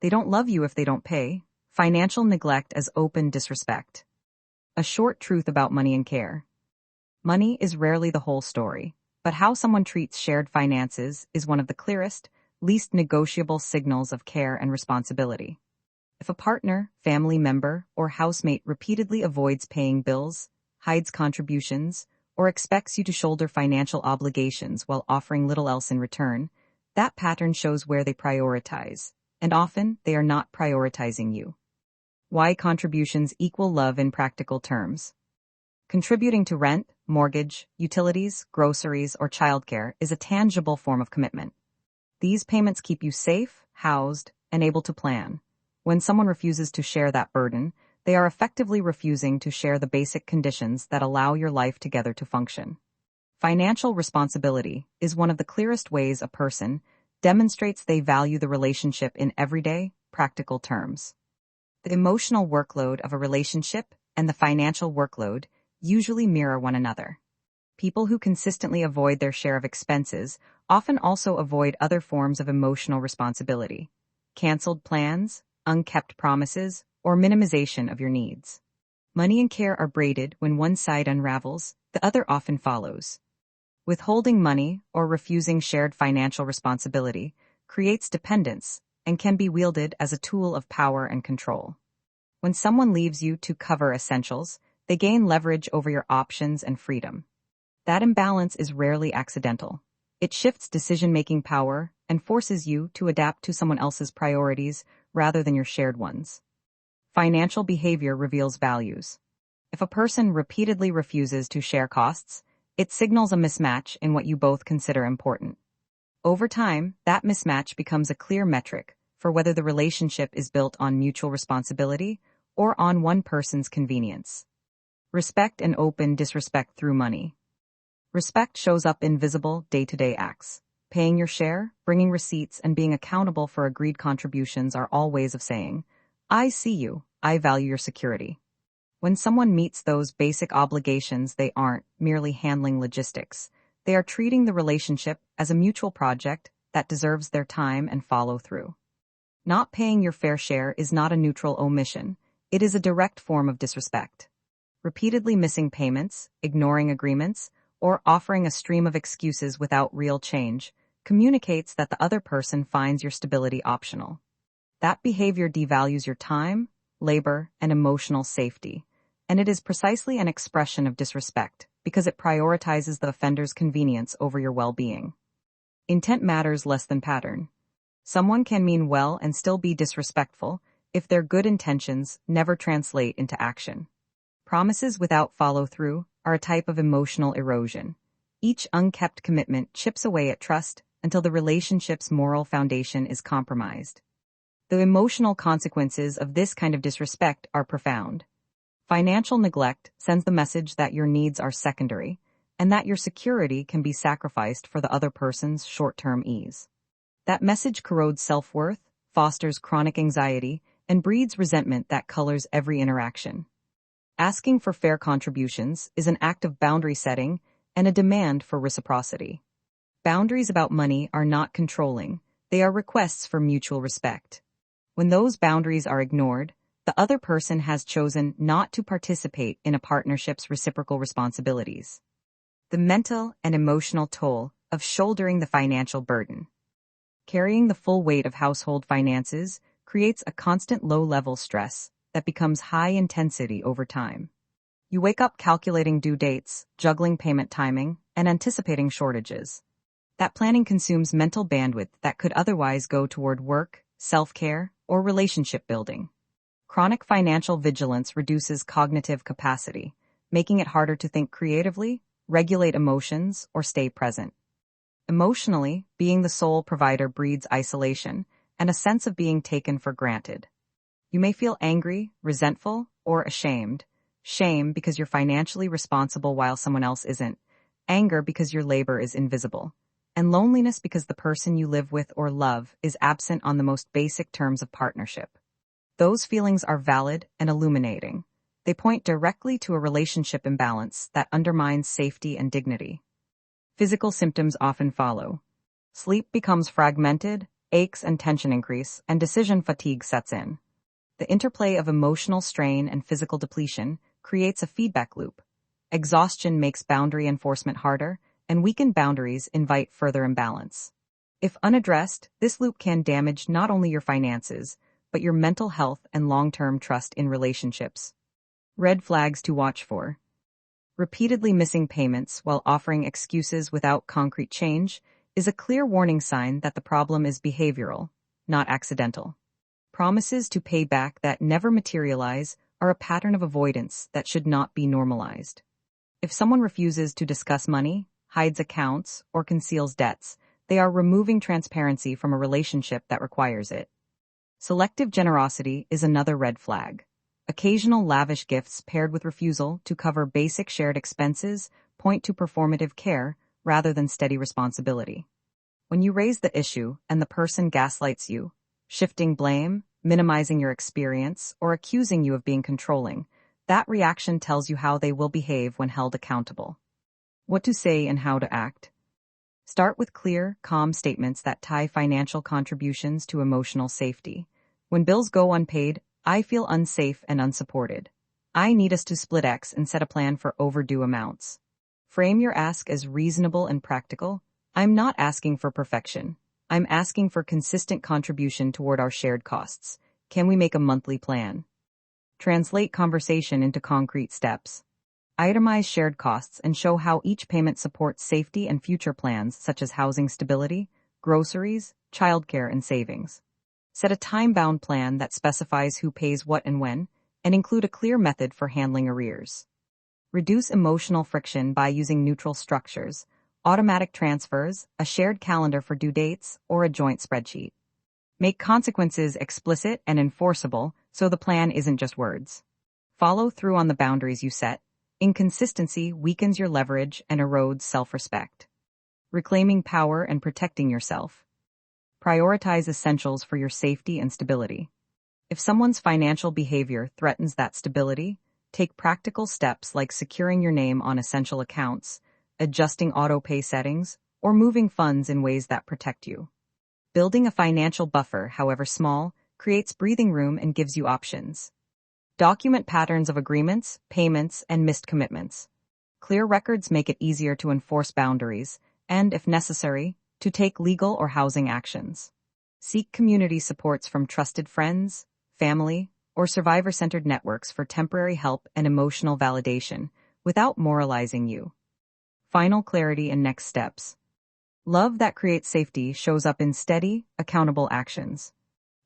They don't love you if they don't pay. Financial neglect as open disrespect. A short truth about money and care. Money is rarely the whole story, but how someone treats shared finances is one of the clearest, least negotiable signals of care and responsibility. If a partner, family member, or housemate repeatedly avoids paying bills, hides contributions, or expects you to shoulder financial obligations while offering little else in return, that pattern shows where they prioritize, and often they are not prioritizing you. Why contributions equal love in practical terms. Contributing to rent, mortgage, utilities, groceries, or childcare is a tangible form of commitment. These payments keep you safe, housed, and able to plan. When someone refuses to share that burden, they are effectively refusing to share the basic conditions that allow your life together to function. Financial responsibility is one of the clearest ways a person demonstrates they value the relationship in everyday, practical terms. The emotional workload of a relationship and the financial workload usually mirror one another. People who consistently avoid their share of expenses often also avoid other forms of emotional responsibility. Canceled plans, unkept promises, or minimization of your needs. Money and care are braided when one side unravels, the other often follows. Withholding money or refusing shared financial responsibility creates dependence and can be wielded as a tool of power and control. When someone leaves you to cover essentials, they gain leverage over your options and freedom. That imbalance is rarely accidental. It shifts decision-making power and forces you to adapt to someone else's priorities rather than your shared ones. Financial behavior reveals values. If a person repeatedly refuses to share costs, it signals a mismatch in what you both consider important. Over time, that mismatch becomes a clear metric for whether the relationship is built on mutual responsibility or on one person's convenience. Respect and open disrespect through money. Respect shows up in visible, day-to-day acts. Paying your share, bringing receipts, and being accountable for agreed contributions are all ways of saying, I see you, I value your security. When someone meets those basic obligations, they aren't merely handling logistics. They are treating the relationship as a mutual project that deserves their time and follow through. Not paying your fair share is not a neutral omission. It is a direct form of disrespect. Repeatedly missing payments, ignoring agreements, or offering a stream of excuses without real change communicates that the other person finds your stability optional. That behavior devalues your time, labor, and emotional safety, and it is precisely an expression of disrespect because it prioritizes the offender's convenience over your well-being. Intent matters less than pattern. Someone can mean well and still be disrespectful if their good intentions never translate into action. Promises without follow-through are a type of emotional erosion. Each unkept commitment chips away at trust until the relationship's moral foundation is compromised. The emotional consequences of this kind of disrespect are profound. Financial neglect sends the message that your needs are secondary and that your security can be sacrificed for the other person's short-term ease. That message corrodes self-worth, fosters chronic anxiety, and breeds resentment that colors every interaction. Asking for fair contributions is an act of boundary setting and a demand for reciprocity. Boundaries about money are not controlling, they are requests for mutual respect. When those boundaries are ignored, the other person has chosen not to participate in a partnership's reciprocal responsibilities. The mental and emotional toll of shouldering the financial burden. Carrying the full weight of household finances creates a constant low-level stress that becomes high intensity over time. You wake up calculating due dates, juggling payment timing, and anticipating shortages. That planning consumes mental bandwidth that could otherwise go toward work, self-care, or relationship building. Chronic financial vigilance reduces cognitive capacity, making it harder to think creatively, regulate emotions, or stay present. Emotionally, being the sole provider breeds isolation and a sense of being taken for granted. You may feel angry, resentful, or ashamed. Shame because you're financially responsible while someone else isn't. Anger because your labor is invisible. And loneliness because the person you live with or love is absent on the most basic terms of partnership. Those feelings are valid and illuminating. They point directly to a relationship imbalance that undermines safety and dignity. Physical symptoms often follow. Sleep becomes fragmented, Aches and tension increase, and decision fatigue sets in. The interplay of emotional strain and physical depletion creates a feedback loop. Exhaustion makes boundary enforcement harder, and weakened boundaries invite further imbalance. If unaddressed, this loop can damage not only your finances, but your mental health and long-term trust in relationships. Red flags to watch for. Repeatedly missing payments while offering excuses without concrete change is a clear warning sign that the problem is behavioral, not accidental. Promises to pay back that never materialize are a pattern of avoidance that should not be normalized. If someone refuses to discuss money, hides accounts, or conceals debts, they are removing transparency from a relationship that requires it. Selective generosity is another red flag. Occasional lavish gifts paired with refusal to cover basic shared expenses point to performative care rather than steady responsibility. When you raise the issue and the person gaslights you, shifting blame, minimizing your experience, or accusing you of being controlling, that reaction tells you how they will behave when held accountable. What to say and how to act. Start with clear, calm statements that tie financial contributions to emotional safety. When bills go unpaid, I feel unsafe and unsupported. I need us to split X and set a plan for overdue amounts. Frame your ask as reasonable and practical. I'm not asking for perfection. I'm asking for consistent contribution toward our shared costs. Can we make a monthly plan? Translate conversation into concrete steps. Itemize shared costs and show how each payment supports safety and future plans such as housing stability, groceries, childcare, and savings. Set a time-bound plan that specifies who pays what and when, and include a clear method for handling arrears. Reduce emotional friction by using neutral structures, automatic transfers, a shared calendar for due dates, or a joint spreadsheet. Make consequences explicit and enforceable so the plan isn't just words. Follow through on the boundaries you set. Inconsistency weakens your leverage and erodes self-respect. Reclaiming power and protecting yourself. Prioritize essentials for your safety and stability. If someone's financial behavior threatens that stability, take practical steps like securing your name on essential accounts, adjusting auto-pay settings, or moving funds in ways that protect you. Building a financial buffer, however small, creates breathing room and gives you options. Document patterns of agreements, payments, and missed commitments. Clear records make it easier to enforce boundaries and, if necessary, to take legal or housing actions. Seek community supports from trusted friends, family, or survivor-centered networks for temporary help and emotional validation without moralizing you. Final clarity and next steps. Love that creates safety shows up in steady, accountable actions.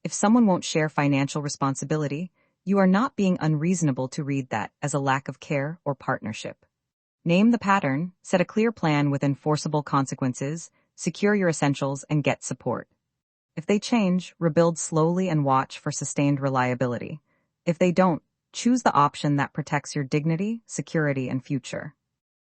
If someone won't share financial responsibility, you are not being unreasonable to read that as a lack of care or partnership. Name the pattern, set a clear plan with enforceable consequences, secure your essentials, and get support. If they change, rebuild slowly and watch for sustained reliability. If they don't, choose the option that protects your dignity, security, and future.